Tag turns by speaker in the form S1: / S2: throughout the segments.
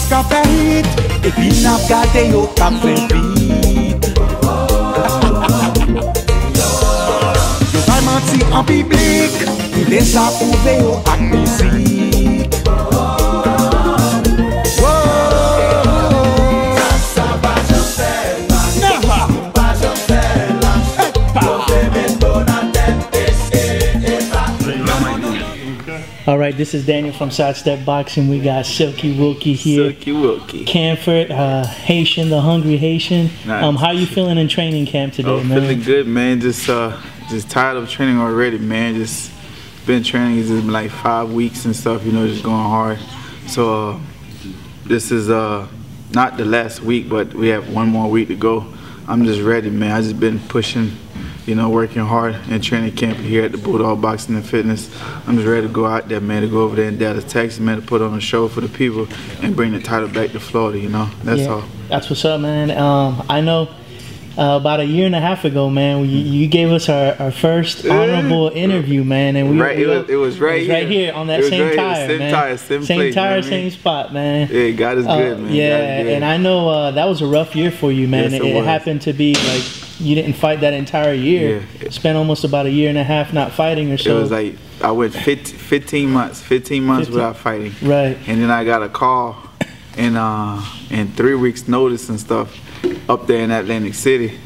S1: ka fè hit, epi nap gade yo kap fè beat. Yo bay manti an publik, yo desapouve yo ak mizik.
S2: All right, this is Daniel from Sidestep Boxing. We got Silky Wilky here.
S3: Silky Wilky
S2: Campfort, Haitian, the hungry Haitian.
S3: Nice.
S2: How you feeling in training camp today, man?
S3: Feeling good, man. Just tired of training already, man. Just been training. It's just been like 5 weeks and stuff, you know, just going hard. So this is not the last week, but we have 1 more week to go. I'm just ready, man. I just been pushing, you know, working hard in training camp here at the Bulldog Boxing and Fitness. I'm just ready to go out there, man, to go over there in Dallas, Texas, man, to put on a show for the people and bring the title back to Florida, you know. That's all.
S2: That's what's up, man. I know about 1.5 years ago, man, you gave us our first honorable interview, man, and
S3: it was right
S2: here on that same tire, man.
S3: Same place,
S2: tire, same spot, man.
S3: Yeah, God is good, man.
S2: Yeah, and I know that was a rough year for you, man.
S3: Yes,
S2: it happened to be like you didn't fight that entire year. Yeah. Spent almost about 1.5 years not fighting or so.
S3: It was like I went 15 months without fighting.
S2: Right.
S3: And then I got a call in 3 weeks notice and stuff up there in Atlantic City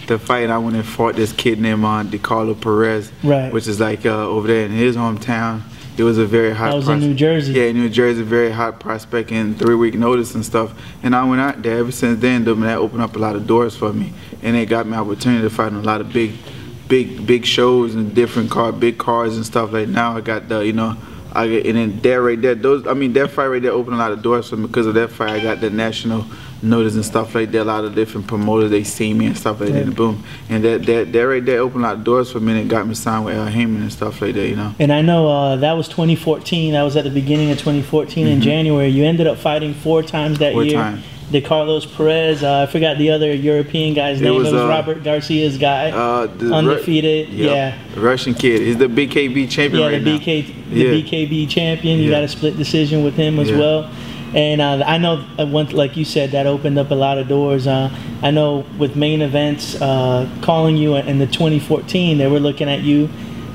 S3: to fight. I went and fought this kid named DeCarlo Perez,
S2: right,
S3: which is like over there in his hometown. It was a very hot
S2: prospect. In New Jersey.
S3: Yeah, New Jersey, very hot prospect in 3 week notice and stuff. And I went out there. Ever since then, that opened up a lot of doors for me. And it got me opportunity to fight in a lot of big shows and different big cars and stuff. Like now I got the, you know, and then that right there, that fight right there opened a lot of doors for me. Because of that fight, I got the national notice and stuff like that. A lot of different promoters, they see me and stuff like that, and boom. And that right there opened a lot of doors for me, and it got me signed with Al Heyman and stuff like that, you know.
S2: And I know that was 2014. That was at the beginning of 2014 in January. You ended up fighting 4 times that year. DeCarlo Perez, I forgot the other European guy's name. It was Robert Garcia's guy, undefeated.
S3: Yeah, the Russian kid. He's the BKB champion right now.
S2: The BKB champion. You got a split decision with him as well. And I know, like you said, that opened up a lot of doors. I know with main events calling you in the 2014, they were looking at you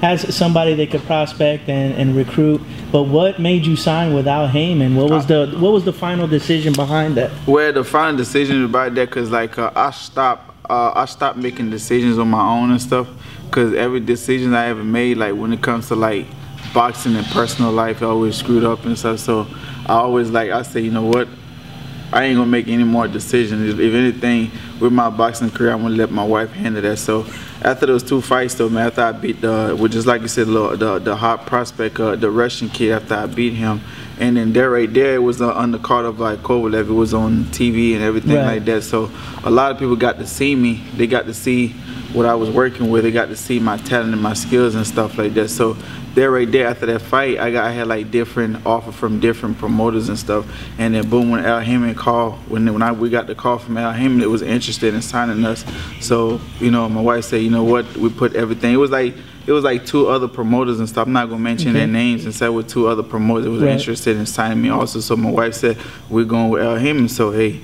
S2: as somebody they could prospect and recruit. But what made you sign with Al Heyman? What was the final decision behind that?
S3: Well, the final decision about that, cause like I stopped making decisions on my own and stuff. Cause every decision I ever made, like when it comes to like boxing and personal life, I always screwed up and stuff. So I always I say, you know what? I ain't gonna make any more decisions. If anything, with my boxing career, I'm gonna let my wife handle that. So after those 2 fights, though, man, after I beat just like you said, the hot prospect, the Russian kid, after I beat him, and then right there, it was on the card of like Kovalev. It was on TV and everything like that. So a lot of people got to see me. They got to see what I was working with. They got to see my talent and my skills and stuff like that. So right there, after that fight, I had like different offers from different promoters and stuff. And then boom, when Al Heyman called, we got the call from Al Heyman, it was interested in signing us. So, you know, my wife said, you know what, we put everything. It was like 2 other promoters and stuff. I'm not gonna mention their names, and said with 2 other promoters that was interested in signing me also. So my wife said, we're going with Al Heyman. So hey,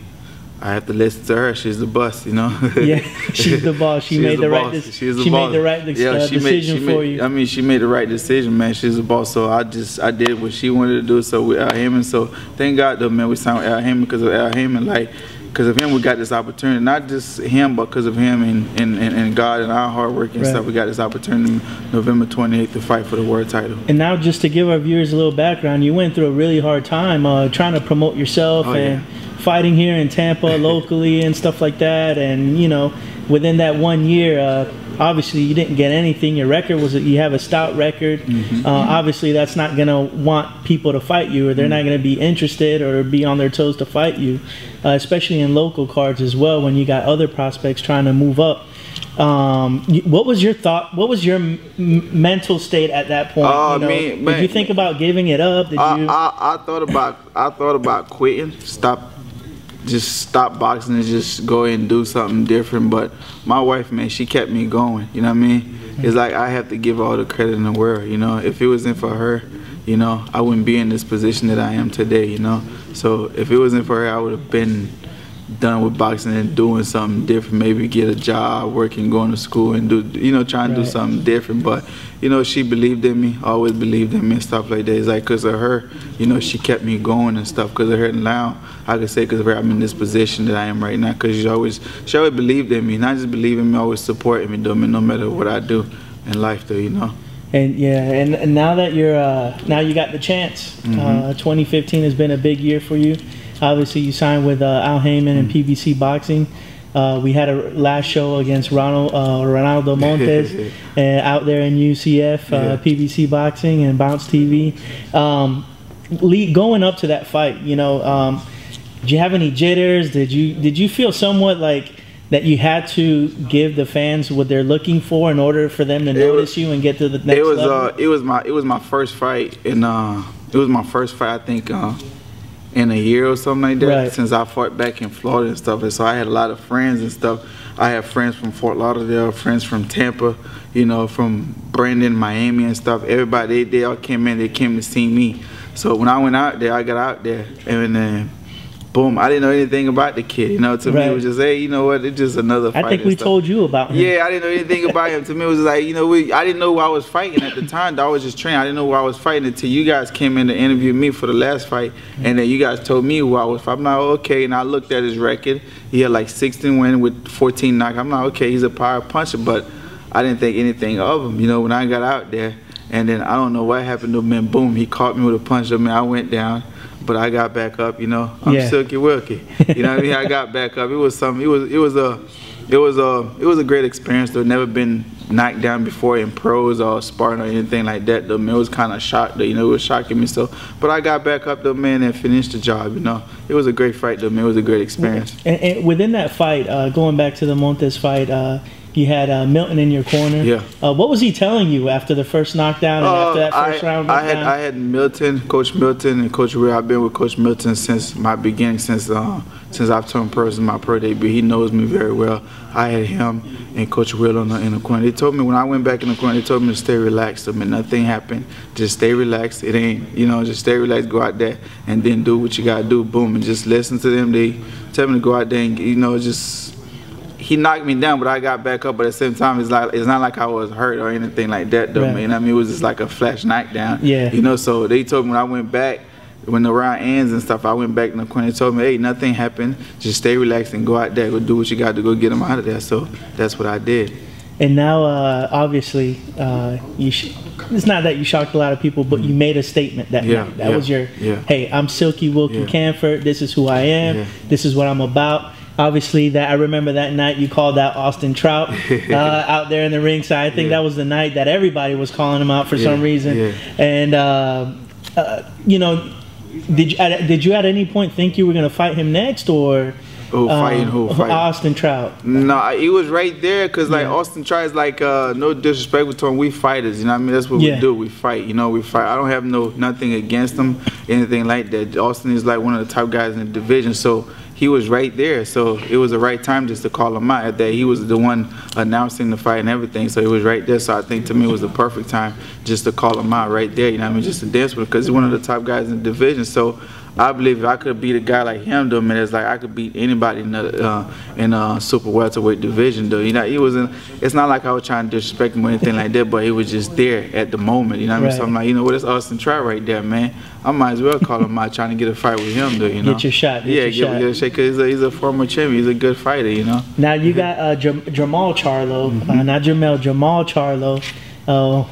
S3: I have to listen to her. She's the boss, you know.
S2: Yeah, she's the boss. She made the right decision for you.
S3: I mean, she made the right decision, man. She's the boss. So I did what she wanted to do. So with Al Heyman, so thank God though, man, we signed with Al Heyman because of Al Heyman. Like, because of him, we got this opportunity. Not just him, but because of him and God and our hard work and stuff, we got this opportunity November 28th to fight for the world title.
S2: And now, just to give our viewers a little background, you went through a really hard time trying to promote yourself fighting here in Tampa locally and stuff like that. And you know, within that 1 year, obviously you didn't get anything. Your record was you have a stout record. Obviously that's not gonna want people to fight you, or they're not gonna be interested or be on their toes to fight you, especially in local cards as well, when you got other prospects trying to move up. What was your thought? What was your mental state at that point? Did you think about giving it up? Did
S3: I thought about quitting, just stop boxing and just go and do something different. But my wife, man, she kept me going. You know what I mean? It's like I have to give all the credit in the world. You know, if it wasn't for her, you know, I wouldn't be in this position that I am today, you know. So if it wasn't for her, I would have been done with boxing and doing something different, maybe get a job, working, going to school and do, you know, trying to do something different. But, you know, she believed in me, always believed in me and stuff like that. It's like because of her, you know, she kept me going and stuff. Because of her, and now I could say because of her, I'm in this position that I am right now. Because she always believed in me, not just believing in me, always supporting me, no matter what I do in life, though, you know.
S2: And yeah, and now that you're now you got the chance. 2015 has been a big year for you. Obviously, you signed with Al Heyman and PBC Boxing. We had a last show against Ronaldo Montes out there in UCF, PBC Boxing and Bounce TV. Going up to that fight, you know, did you have any jitters? Did you feel somewhat like that you had to give the fans what they're looking for in order for them to notice you and get to the next level?
S3: It was my first fight, and it was my first fight, I think, in a year or something like that, since I fought back in Florida and stuff. And so I had a lot of friends and stuff. I have friends from Fort Lauderdale, friends from Tampa, you know, from Brandon, Miami and stuff. Everybody, they all came in, they came to see me. So when I went out there, I got out there, and then boom, I didn't know anything about the kid, you know. To me, it was just, hey, you know what, it's just another fight.
S2: I think we told you about him.
S3: Yeah, I didn't know anything about him. To me, it was just like, you know, I didn't know who I was fighting at the time. I was just training. I didn't know who I was fighting until you guys came in to interview me for the last fight, and then you guys told me who I was fighting. I'm like, okay, and I looked at his record. He had like 16 wins with 14 knockouts. I'm like, okay, he's a power puncher, but I didn't think anything of him, you know, when I got out there. And then I don't know what happened to him, and boom, he caught me with a punch. I mean, I went down, but I got back up, you know. I'm Silky Wilky. You know what I mean? I got back up. It was something. It was a great experience. Though, never been knocked down before in pros or sparring or anything like that. Though, man, it was kind of shocked. Though, you know, it was shocking me. So, but I got back up, though, man, and finished the job. You know, it was a great fight, though, man. It was a great experience.
S2: And within that fight, going back to the Montes fight, you had Milton in your corner. Yeah. What was he telling you after the first knockdown and after that first round knockdown?
S3: I had Milton, Coach Milton, and Coach Will. I've been with Coach Milton since my beginning, since I've turned pro in my pro debut. He knows me very well. I had him and Coach Will in the corner. They told me when I went back in the corner, they told me to stay relaxed. I mean, nothing happened. Just stay relaxed. It ain't, you know, just stay relaxed, go out there, and then do what you got to do. Boom, and just listen to them. They tell me to go out there and, you know, just... He knocked me down, but I got back up. But at the same time, it's not like I was hurt or anything like that, though, man. I mean, it was just like a flash knockdown. Yeah. You know, so they told me when I went back, when the round ends and stuff, I went back in the corner and told me, hey, nothing happened. Just stay relaxed and go out there, go do what you got to go get them out of there. So that's what I did.
S2: And now, obviously, it's not that you shocked a lot of people, but you made a statement that night. That was your, hey, I'm Silky Wilky Campfort. This is who I am. This is what I'm about. Obviously, I remember that night you called out Austin Trout out there in the ringside. I think that was the night that everybody was calling him out for some reason. And you know, did you at any point think you were going to fight him next, or
S3: fighting who?
S2: Austin Trout?
S3: No, he was right there because like Austin Trout is like no disrespect between we fighters. You know what I mean? That's what we do. We fight. You know, we fight. I don't have nothing against him, anything like that. Austin is like one of the top guys in the division, so. He was right there, so it was the right time just to call him out. That he was the one announcing the fight and everything, so he was right there. So I think to me it was the perfect time just to call him out right there. You know what I mean? Just to dance with him because he's one of the top guys in the division. So I believe if I could beat a guy like him, though, man, it's like I could beat anybody in the super welterweight division, though. You know, he wasn't. It's not like I was trying to disrespect him or anything like that, but he was just there at the moment. You know what I mean? So I'm like, you know what? It's Austin Trout right there, man. I might as well call him out, trying to get a fight with him, though. You know,
S2: get your shot.
S3: Get a shot because he's a former champion. He's a good fighter, you know.
S2: Now you got Jermall Charlo, not Jermall, Jermall Charlo.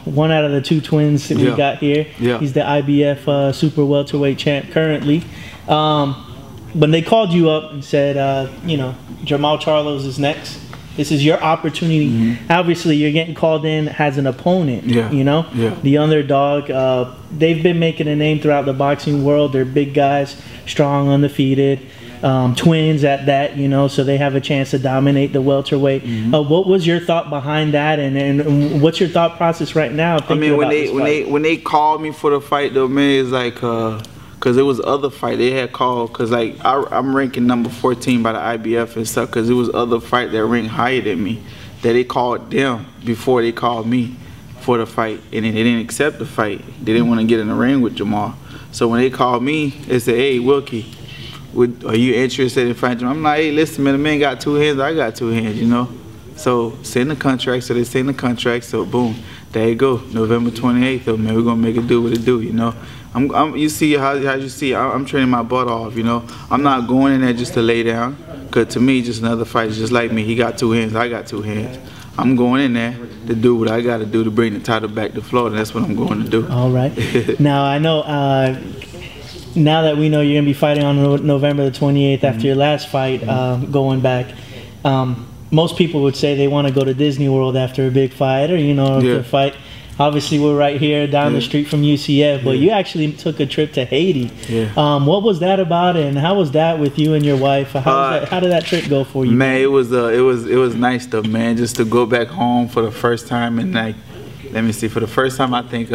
S2: One out of the two twins that we got here. He's the IBF super welterweight champ currently. When they called you up and said, you know, Jermall Charlo's is next. This is your opportunity. Obviously, you're getting called in as an opponent. You know, the underdog. They've been making a name throughout the boxing world. They're big guys, strong, undefeated. Twins at that, you know, so they have a chance to dominate the welterweight. What was your thought behind that, and what's your thought process right now?
S3: I mean, when they called me for the fight, though, man, it's like because it was other fight they had called, because like I'm ranking number 14 by the IBF and stuff, because it was other fight that ranked higher than me that they called them before they called me for the fight, and then they didn't accept the fight. They didn't want to get in the ring with Jermall. So when they called me, they said, "Hey, Wilky, are you interested in fighting Jermall?" I'm like, "Hey, listen, man, the man got 2 hands, I got 2 hands, you know." So send the contract. So they send the contract. So boom, there you go. November 28th, though, man, we're gonna make it do what it do, you know. You see how you see, I'm training my butt off, you know. I'm not going in there just to lay down, cause to me, just another fight, just like me. He got 2 hands, I got 2 hands. I'm going in there to do what I got to do to bring the title back to Florida. That's what I'm going to do.
S2: All right. Now I know. Now that we know you're gonna be fighting on November the 28th after your last fight, going back. Most people would say they want to go to Disney World after a big fight, or after a fight. Obviously, we're right here down the street from UCF, but you actually took a trip to Haiti. What was that about, and how was that with you and your wife? How did that trip go for you?
S3: Man, it was nice though, man. Just to go back home for the first time in, like, let me see, for the first time I think,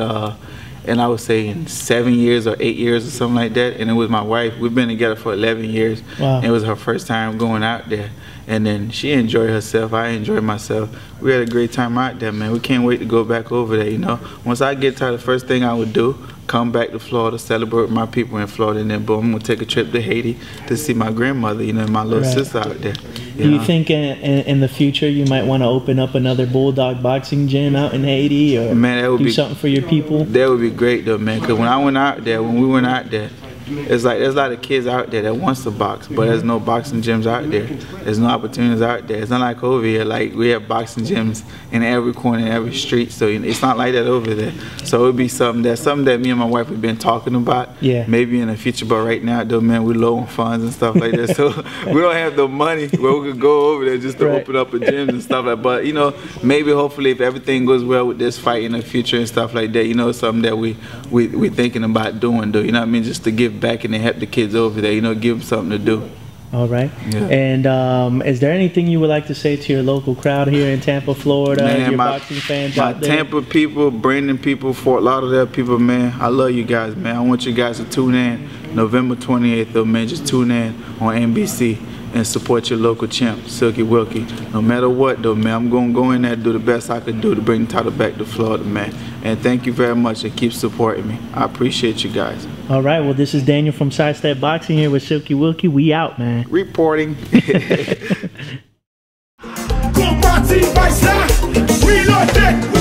S3: and I would say in 7 years or 8 years or something like that. And it was my wife. We've been together for 11 years. Wow. And it was her first time going out there. And then she enjoyed herself. I enjoyed myself. We had a great time out there, man. We can't wait to go back over there, you know. Once I get tired, the first thing I would do, come back to Florida, celebrate with my people in Florida, and then boom, I'm gonna take a trip to Haiti to see my grandmother, and my little sister out there.
S2: Do you think in the future you might want to open up another Bulldog boxing gym out in Haiti, or
S3: man, that would
S2: do
S3: be
S2: something for your people?
S3: That would be great though, man. Cause when we went out there, it's like there's a lot of kids out there that wants to box, but there's no boxing gyms out there. There's no opportunities out there. It's not like over here. Like, we have boxing gyms in every corner, in every street. So it's not like that over there. So it would be something that me and my wife have been talking about. Yeah. Maybe in the future, but right now, though, man, we're low on funds and stuff like that. So we don't have the money where we could go over there just to open up a gym and stuff like that. But maybe hopefully if everything goes well with this fight in the future and stuff like that, something that we thinking about doing, though. You know what I mean? Just to give back and then help the kids over there, give them something to do.
S2: All right. Yeah. And is there anything you would like to say to your local crowd here in Tampa, Florida, man, your boxing fans out there?
S3: My Tampa people, Brandon people, Fort Lauderdale people, man, I love you guys, man. I want you guys to tune in November 28th, though, man. Just tune in on NBC and support your local champ, Silky Wilky. No matter what, though, man, I'm going to go in there and do the best I could do to bring the title back to Florida, man. And thank you very much, and keep supporting me. I appreciate you guys. All right, well, this is Daniel from Sidestep Boxing here with Silky Wilky. We out, man. Reporting. Reloaded.